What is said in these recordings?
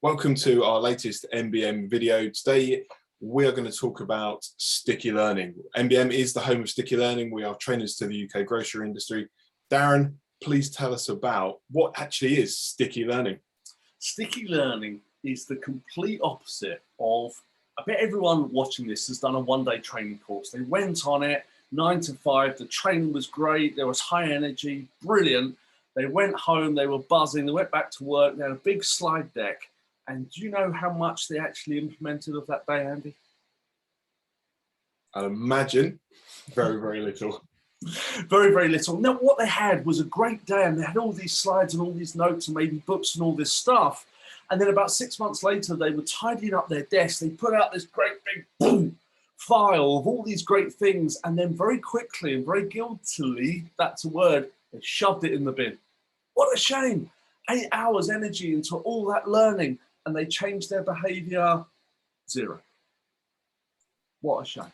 Welcome to our latest MBM video. Today we are going to talk about sticky learning. MBM is the home of sticky learning. We are trainers to the UK grocery industry. Darren, please tell us about what actually is sticky learning. Sticky learning is the complete opposite of, I bet everyone watching this has done a one-day training course. They went on it, 9 to 5, the training was great, there was high energy, brilliant. They went home, they were buzzing, they went back to work, they had a big slide deck. And do you know how much they actually implemented of that day, Andy? I imagine very, very little. Very, very little. Now, what they had was a great day, and they had all these slides and all these notes and maybe books and all this stuff. And then about 6 months later, they were tidying up their desk. They put out this great big boom file of all these great things. And then very quickly and very guiltily, that's a word, they shoved it in the bin. What a shame. 8 hours energy into all that learning, and they changed their behavior, zero. What a shame.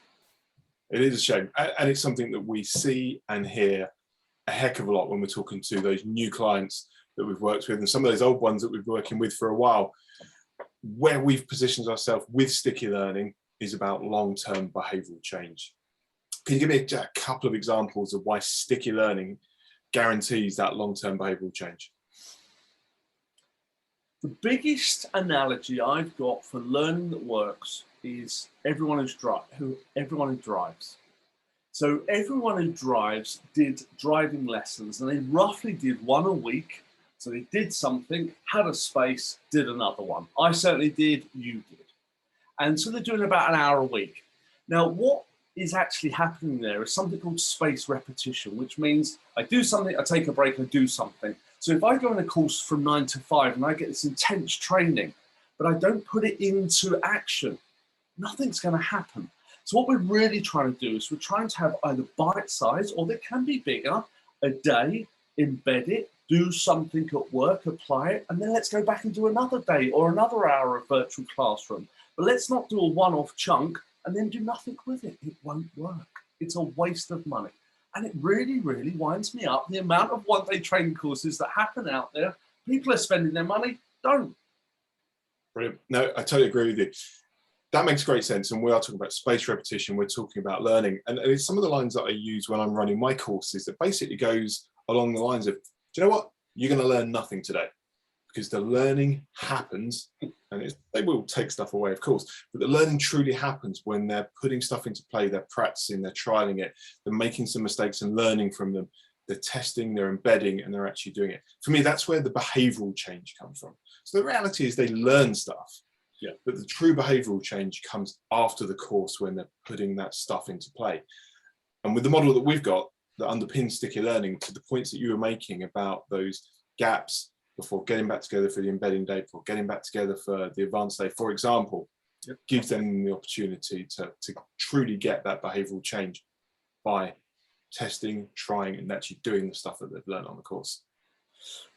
It is a shame. And it's something that we see and hear a heck of a lot when we're talking to those new clients that we've worked with and some of those old ones that we've been working with for a while. Where we've positioned ourselves with sticky learning is about long-term behavioural change. Can you give me a couple of examples of why sticky learning guarantees that long-term behavioural change? The biggest analogy I've got for learning that works is everyone who drives. So everyone who drives did driving lessons, and they roughly did one a week. So they did something, had a space, did another one. I certainly did, you did. And so they're doing about an hour a week. Now, what is actually happening there is something called space repetition, which means I do something, I take a break, I do something. So if I go on a course from 9 to 5 and I get this intense training, but I don't put it into action, nothing's going to happen. So what we're really trying to do is we're trying to have either bite size, or they can be bigger, a day, embed it, do something at work, apply it, and then let's go back and do another day or another hour of virtual classroom. But let's not do a one-off chunk and then do nothing with it. It won't work. It's a waste of money. And it really, really winds me up the amount of one-day training courses that happen out there. People are spending their money, don't. Brilliant. No, I totally agree with you. That makes great sense. And we are talking about space repetition. We're talking about learning. And it's some of the lines that I use when I'm running my courses that basically goes along the lines of, do you know what? You're going to learn nothing today, because the learning happens, and they will take stuff away, of course, but the learning truly happens when they're putting stuff into play, they're practicing, they're trialing it, they're making some mistakes and learning from them, they're testing, they're embedding, and they're actually doing it. For me, that's where the behavioural change comes from. So the reality is they learn stuff, yeah, but the true behavioural change comes after the course when they're putting that stuff into play. And with the model that we've got that underpins sticky learning, to the points that you were making about those gaps before getting back together for the embedding day, before getting back together for the advanced day, for example, yep, gives them the opportunity to truly get that behavioural change by testing, trying, and actually doing the stuff that they've learned on the course.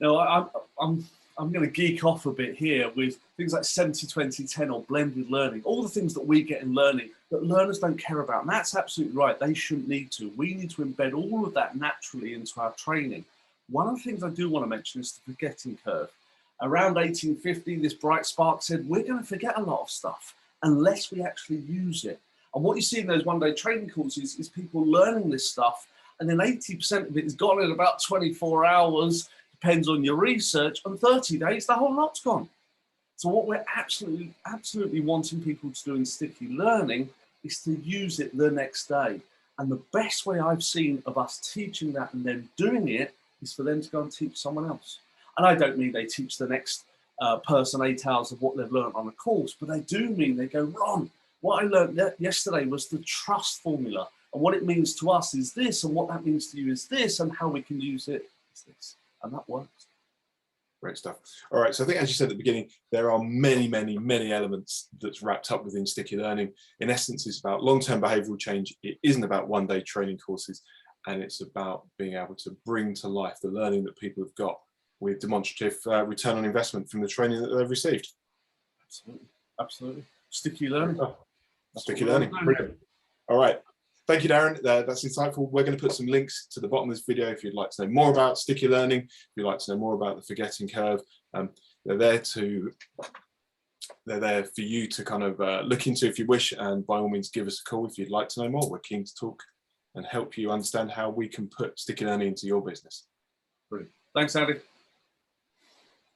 Now, I'm going to geek off a bit here with things like 70-20-10 or blended learning, all the things that we get in learning that learners don't care about. And that's absolutely right. They shouldn't need to. We need to embed all of that naturally into our training. One of the things I do want to mention is the forgetting curve. Around 1850, this bright spark said, we're going to forget a lot of stuff unless we actually use it. And what you see in those one-day training courses is people learning this stuff, and then 80% of it is gone in about 24 hours, depends on your research, and 30 days, the whole lot's gone. So what we're absolutely wanting people to do in sticky learning is to use it the next day. And the best way I've seen of us teaching that and then doing it is for them to go and teach someone else. And I don't mean they teach the next person 8 hours of what they've learned on a course, but they do mean they go, Ron, what I learned yesterday was the trust formula. And what it means to us is this, and what that means to you is this, and how we can use it is this. And that works. Great stuff. All right, so I think, as you said at the beginning, there are many, many, many elements that's wrapped up within sticky learning. In essence, it's about long-term behavioural change. It isn't about one-day training courses, and it's about being able to bring to life the learning that people have got with demonstrative return on investment from the training that they've received. Absolutely, absolutely. Sticky learning. Sticky learning, brilliant. All right. Thank you, Darren. That's insightful. We're going to put some links to the bottom of this video if you'd like to know more about sticky learning, if you'd like to know more about the forgetting curve. They're there to they're there for you to kind of look into if you wish, and by all means give us a call if you'd like to know more. We're keen to talk and help you understand how we can put sticky learning into your business. Brilliant. Thanks, Andy.